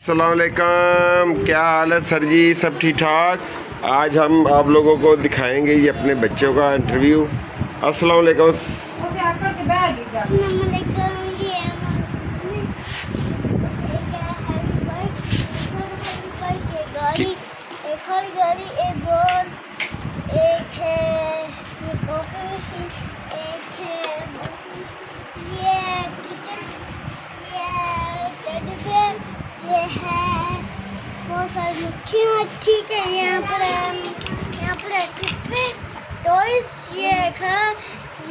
अस्सलाम वालेकुम, क्या हाल है सर जी? सब ठीक ठाक। आज हम आप लोगों को दिखाएंगे ये अपने बच्चों का इंटरव्यू। अस्सलाम वालेकुम। एक है ये कॉफी मशीन, एक है ये किचन, ये टेडी बेयर, ये है बहुत सारी मक्खियाँ। ठीक है, यहाँ पर टॉयज, ये घर,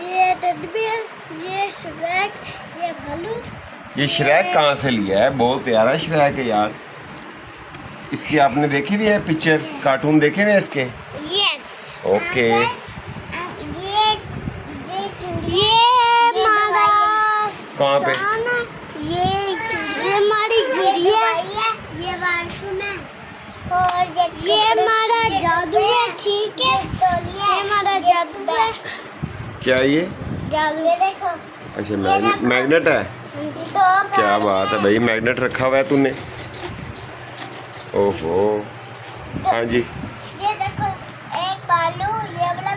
ये टेडी बेयर, ये श्रेक, ये भालू। ये श्रेक कहाँ से लिया है? बहुत प्यारा श्रेक है यार। इसकी आपने देखी हुई है पिक्चर, कार्टून देखे हुए इसके? यस। ओके। ये हमारा कहाँ पे? ये हमारी गुड़िया, ये वाशरूम है, और ये हमारा जादू है। ठीक है, ये हमारा जादू है। क्या ये? जादू है, देखो। अच्छा, मैग्नेट है। क्या बात है भाई, मैग्नेट रखा हुआ है तूने। ओहो, हाँ जी। ये देखो, एक बालू, ये वाला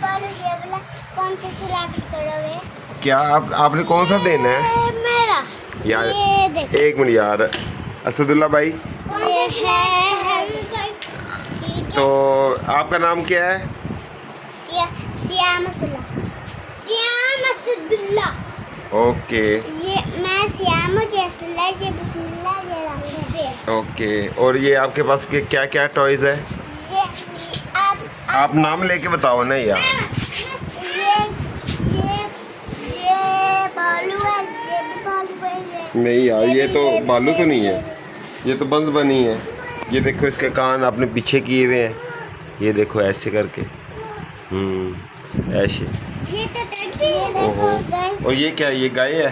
कौन सा सिलेक्ट करोगे? क्या आपने कौन सा देना है मेरा यार? ये देखो, एक मिनट यार, असदुल्ला भाई, ये है तो आपका नाम क्या है? सियाम असदुल्ला। ओके ये मैं सियाम असदुल्ला, ये बिस्मिल्लाह, ये राफी। ओके। और ये आपके पास के क्या क्या टॉयज है? ये आप नाम लेके बताओ ना यार। ये बालू है, ये भी बालू है, ये नहीं यार, ये तो भी बालू तो नहीं है, ये तो बंद बनी है। ये देखो, इसके कान आपने पीछे किए हुए हैं, ये देखो ऐसे करके। ऐसे। ये तो टट्टी है, ओहो। देखो। और ये क्या है? ये गाय है?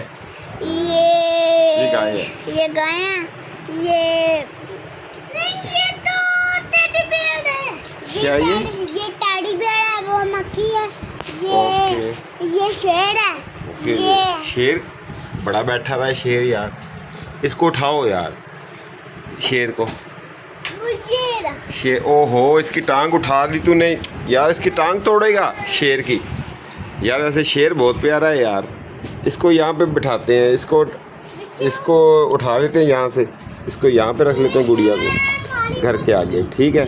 ये गाय है। ये गाय है, ये नहीं, ये तो टेडी बेयर है। क्या ये? ये टेडी बेयर है, वो मक्खी है। ओके। ये शेर है। ओके। ये शेर बड़ा बैठा हुआ है शेर यार। इसको उठाओ यार, शेर को। ये रहा। शेर, ओहो, इसकी टांग उठा दी तूने यार। इसकी टांग तोड़ेगा शेर की यार। वैसे शेर बहुत प्यारा है यार। इसको यहाँ पे बिठाते हैं, इसको उठा लेते हैं यहाँ से, इसको यहाँ पे रख लेते हैं गुड़िया को घर के आगे, ठीक है।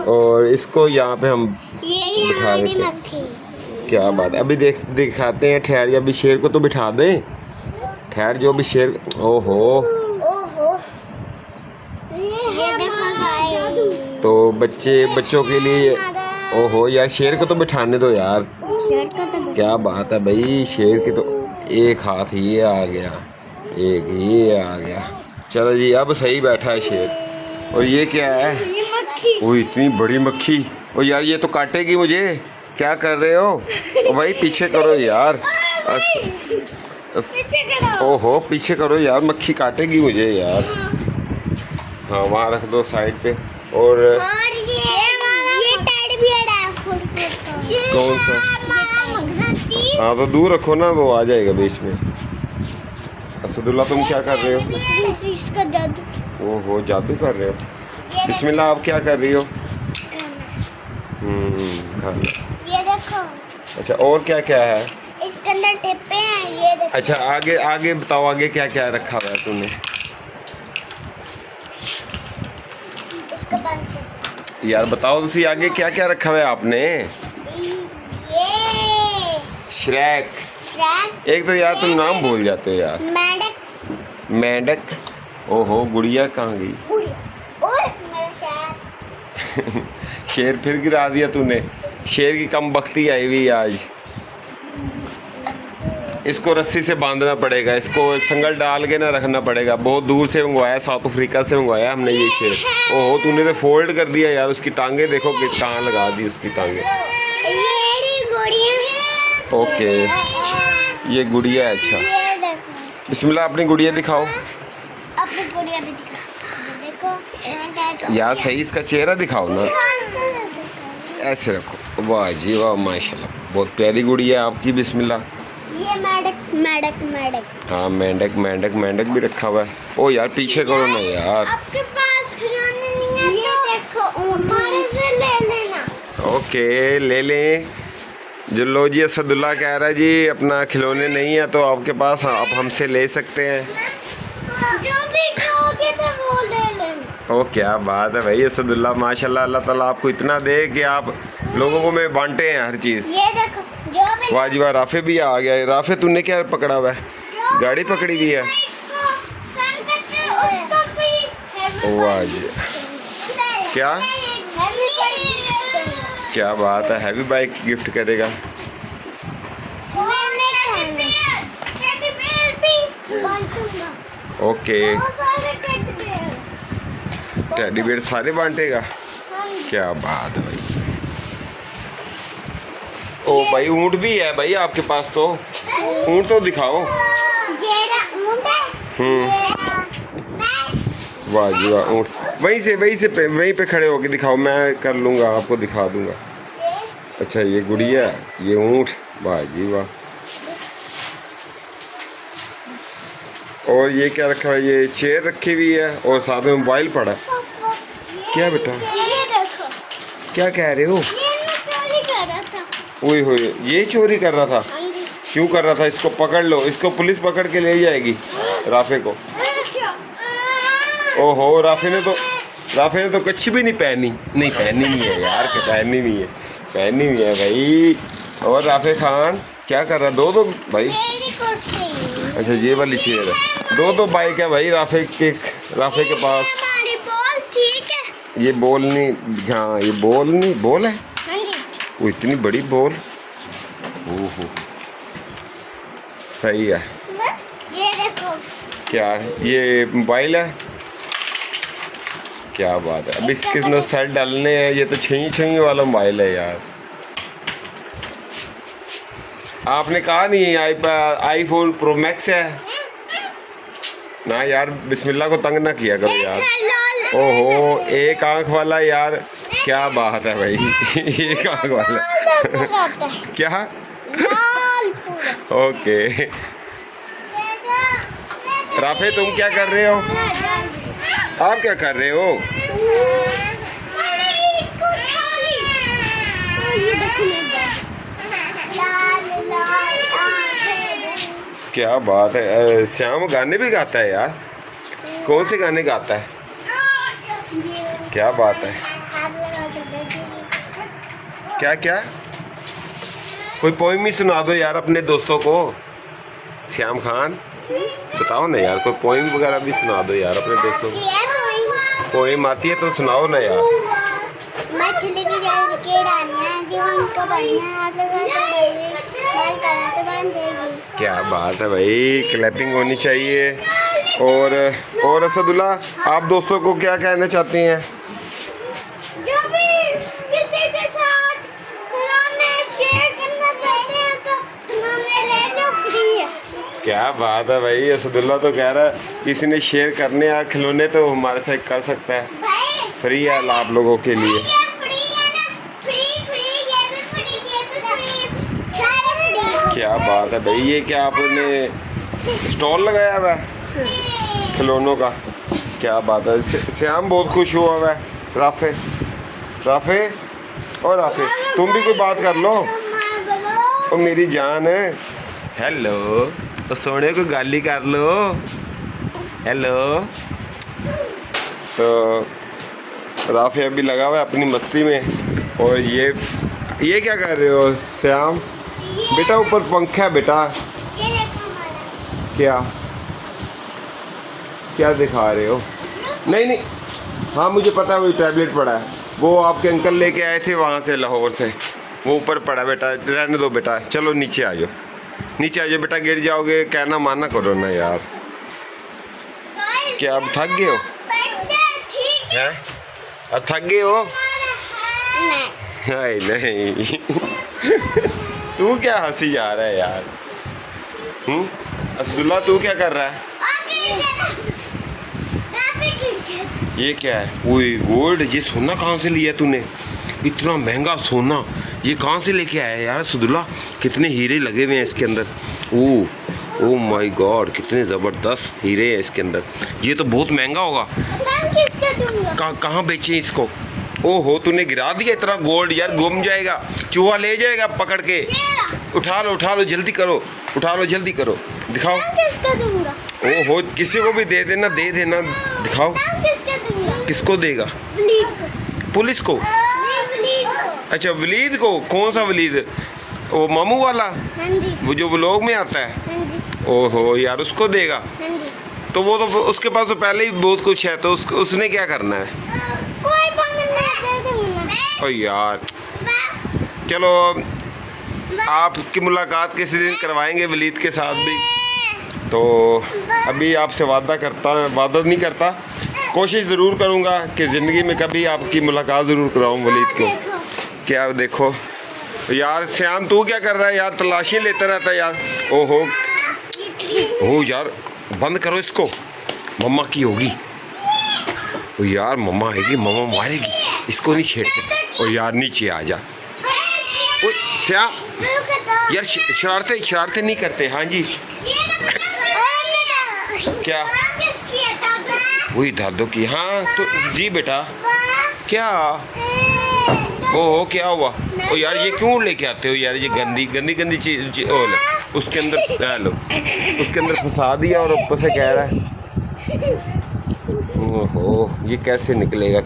और इसको यहाँ पे हम ये बिठा हमारी देते हैं। मक्खी। क्या बात है, अभी दिखाते हैं। ठहर, अभी शेर को तो बिठा दें। ठहर जो, अभी शेर। ओहो, ओहो, ये देखो गाय। तो बच्चों के लिए। ओहो यार, शेर को तो बिठाने दो यार। शेर का तो क्या बात है भाई, शेर की तो एक हाथ ये आ गया, एक ये आ गया। चलो जी, अब सही बैठा है शेर। और ये क्या है? ये मक्खी। वो इतनी बड़ी मक्खी। ओ यार, ये तो काटेगी मुझे। क्या कर रहे हो? ओ भाई, पीछे करो यार। ओहो, पीछे करो यार, मक्खी काटेगी मुझे यार। हाँ, वहाँ रख दो साइड पे। और ये टेडी बियर है। कौन सा? हाँ, तो दूर रखो ना, वो आ जाएगा बीच में। असदुल्ला, तुम क्या कर रहे हो? इसका जादू। ओहो, जादू कर रहे हो। बिस्मिल्लाह, आप क्या कर रही हो? खाना। ये देखो, अच्छा, और क्या क्या है? इसके अंदर टिप्पे हैं, ये देखो। अच्छा, आगे बताओ, आगे क्या क्या रखा हुआ है तूने? इसको बंद कर। यार बताओ तुसी, आगे क्या क्या रखा हुआ है आपने? ये श्रेक। श्रैक, एक तो यार तुम नाम भूल जाते हो यार। मेंढक, मेंढक। ओहो, गुड़िया कहाँ गई? और मेरा शेर। शेर फिर गिरा दिया तूने। शेर की कम बख्ती आई हुई आज। इसको रस्सी से बांधना पड़ेगा, इसको संगल डाल के ना रखना पड़ेगा। बहुत दूर से मंगवाया, साउथ अफ्रीका से मंगवाया हमने ये शेर। ओहो, तूने तो फोल्ड कर दिया यार। उसकी टांगे देखो कि कहाँ लगा दी उसकी टांगे। ये गुड़िया है। ओके, ये गुड़िया है। अच्छा, ये देखो, बिस्मिल्लाह, अपनी गुड़िया दिखाओ अपनी गुड़िया भी दिखा। देखो यार, सही इसका चेहरा दिखाओ ना। ऐसे रखो। वाह जी वाह, माशाल्लाह, बहुत प्यारी गुड़िया है आपकी। बिस्मिल्लाह। ये मेंढक। हाँ, मेंढक भी रखा हुआ है। ओ यार, पीछे करो ना यार। आपके पास खिलौने नहीं है, ये देखो हमारे से ले लेना। ओके ले लें। जो लो जी असदुल्ला कह रहा है जी अपना खिलौने नहीं है तो आपके पास आप हमसे ले सकते हैं। जो भी कहोगे तो वो ले लेना। ओ क्या बात है भाई असदुल्ला, माशाल्लाह, अल्लाह ताला आपको इतना दे कि आप लोगों को में बांटे हैं हर चीज़। ये देखो जो भी वाह जी वाह, राफे भी आ गया है। राफे तूने क्या पकड़ा हुआ है? गाड़ी पकड़ी हुई है। इसको सन करते उसको भी वाह जी, क्या क्या बात है, हैवी बाइक गिफ्ट करेगा। ओके टेडी बेयर सारे बांटेगा, क्या बात है भाई। ओ भाई ऊँट भी है भाई आपके पास, तो ऊँट तो दिखाओ। वाह जी वाह, ऊँट वहीं पे खड़े होके दिखाओ, मैं कर लूँगा, आपको दिखा दूँगा। अच्छा ये गुड़िया, ये ऊँट, वाह जी वाह। और ये क्या रखा है? ये चेयर रखी हुई है और साथ में मोबाइल पड़ा है। क्या बेटा ये देखो, क्या कह रहे हो? ये मैं चोरी कर रहा था। ओए होए, ये चोरी कर रहा था? हाँ जी। क्यों कर रहा था? इसको पकड़ लो, इसको पुलिस पकड़ के ले जाएगी राफे को। ओहो, राफे ने तो कच्ची भी नहीं पहनी नहीं है यार, पहनी नहीं है भाई। और राफे खान क्या कर रहा? दो भाई, मेरी कुर्सी। अच्छा ये वाली चेयर है। दो बाइक है भाई राफे के पास। हमारी बॉल ठीक है। ये बॉल नहीं, हाँ ये बॉल है। हाँ जी। वो इतनी बड़ी बॉल, ओहो सही है। ये देखो, क्या है? ये मोबाइल है, क्या बात है। अब इसके अंदर सेट डालने हैं, ये तो छई वाला मोबाइल है यार। आपने कहा नहीं आईफोन प्रो मैक्स है ना यार, बिस्मिल्लाह को तंग ना किया करो यार। ओहो, एक आंख वाला यार, क्या बात है भाई। एक आंख वाला क्या? ओके राफे तुम क्या कर रहे हो? आप क्या कर रहे हो? क्या बात है, श्याम गाने भी गाता है यार। कौन से गाने गाता है? क्या बात है, क्या कोई पोइम ही सुना दो यार अपने दोस्तों को। श्याम खान बताओ ना यार, कोई पोइम वगैरह भी सुना दो यार अपने दोस्तों को। पोइम आती है तो सुनाओ ना यार। मछली की जाल के डालियां जो उनको बढ़िया तो बन जाएगी। क्या बात है भाई, क्लैपिंग होनी चाहिए। और असदुल्ला, आप दोस्तों को क्या कहना चाहते हैं? जो भी किसी के साथ खिलौने शेयर करना चाहते हैं तो खिलौने ले जो, फ्री है। क्या बात है भाई, असदुल्ला तो कह रहा है किसी ने शेयर करने आ खिलौने तो हमारे साथ कर सकता है, भाई फ्री है आप लोगों के लिए। फ्री है ना, फ्री ये भी फ्री, ये भी फ्री, सारे फ्री। क्या बात है भाई, ये क्या आपने स्टॉल लगाया हुआ है खिलौनों का? क्या बात है, श्याम बहुत खुश हुआ हुआ है। राफे और राफे तुम भी कोई बात कर लो। ओ मेरी जान है, हेलो, तो सोने को गाली कर लो, हेलो। तो राफे अभी लगा हुआ है अपनी मस्ती में। और ये क्या कर रहे हो श्याम? बेटा ऊपर पंखा है बेटा। ये देखो हमारा। क्या दिखा रहे हो? नहीं, हाँ मुझे पता है, वही टैबलेट पड़ा है, वो आपके अंकल लेके आए थे वहाँ से, लाहौर से, वो ऊपर पड़ा। बेटा रहने दो बेटा, चलो नीचे आ जाओ बेटा, गिर जाओगे, कहना मानना करो ना यार। क्या अब थक गए हो? हैं? अब थक गए हो? नहीं तू क्या हंसी जा रहा है यार? असदुल्ला तू क्या कर रहा है? ये क्या है? ओए गोल्ड, ये सोना कहाँ से लिया तूने? इतना महंगा सोना ये कहाँ से लेके आया यार असदुल्ला? कितने हीरे लगे हुए हैं इसके अंदर। ओ माय गॉड, कितने ज़बरदस्त हीरे हैं इसके अंदर। ये तो बहुत महंगा होगा। किसके दूंगा? कहाँ बेचे इसको? ओहो तूने गिरा दिया इतना गोल्ड यार, गुम जाएगा, चूहा ले जाएगा पकड़ के। उठा लो जल्दी करो, उठा लो जल्दी करो, दिखाओ। किसको दूंगा? ओहो किसी को भी दे देना, दिखाओ। किसको दूंगा? किसको देगा? वलीद को। पुलिस को? नहीं, वलीद को। अच्छा वलीद को, कौन सा वलीद? वो मामू वाला, हाँ जी, वो जो व्लॉग में आता है? हाँ जी, ओहो यार उसको देगा? हाँ जी। तो वो तो उसके पास तो पहले ही बहुत कुछ है, तो उसने क्या करना है? कोई बात नहीं, मैं दे दूंगा। ओ यार चलो आपकी मुलाकात किसी दिन करवाएंगे वलीद के साथ भी। तो अभी आपसे वादा नहीं करता, कोशिश ज़रूर करूँगा कि ज़िंदगी में कभी आपकी मुलाकात ज़रूर कराऊँ वलीद को। क्या देखो यार श्याम तू क्या कर रहा है यार, तलाशी लेता रहता है यार। ओहो यार बंद करो इसको, मम्मा की होगी। ओ यार मम्मा आएगी, मम्मा मारेगी, इसको नहीं छेड़ते। ओ यार नीचे आ जा। ओ श्याम यार शरारतें नहीं करते। हाँ जी क्या? वही दादो की। हाँ तो जी बेटा क्या? ओहो क्या हुआ? ओ यार ये क्यों लेके आते हो यार, ये गंदी चीज। ओ लो उसके अंदर, लो उसके अंदर फंसा दिया और ऊपर से कह रहा है। ओहो ये कैसे निकलेगा?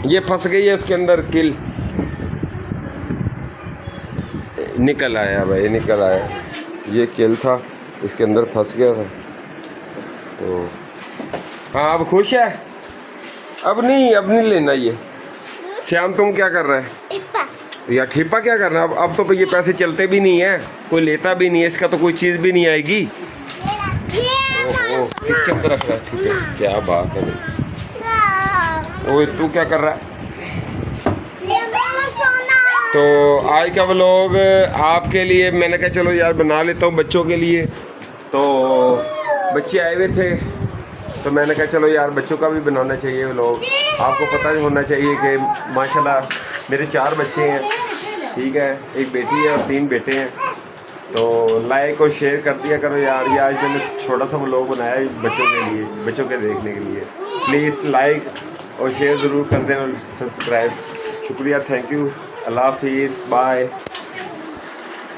ये फंस गई है इसके अंदर, किल निकल आया भाई, निकल आया। ये किल था, इसके अंदर फंस गया था। तो हाँ अब खुश है? अब नहीं लेना ये। श्याम तुम क्या कर रहा है? टिप्पा। यार ठेपा क्या करना? अब तो ये पैसे चलते भी नहीं है, कोई लेता भी नहीं है, इसका तो कोई चीज़ भी नहीं आएगी। ओहो किसके अंदर रख रहा है? ठीक है क्या बात है। ओए तू क्या कर रहा है? तो आज का व्लॉग आपके लिए मैंने कहा चलो यार बना लेता हूँ बच्चों के लिए। तो बच्चे आए हुए थे तो मैंने कहा चलो यार बच्चों का भी बनाना चाहिए व्लॉग। आपको पता ही होना चाहिए कि माशाल्लाह मेरे 4 बच्चे हैं, ठीक है, एक बेटी है और 3 बेटे हैं। तो लाइक और शेयर कर दिया करो यार। ये आज मैंने छोटा सा व्लॉग बनाया है बच्चों के लिए, बच्चों के देखने के लिए। प्लीज़ लाइक और शेयर ज़रूर कर दें और सब्सक्राइब। शुक्रिया, थैंक यू, अल्लाह हाफिज़, बाय।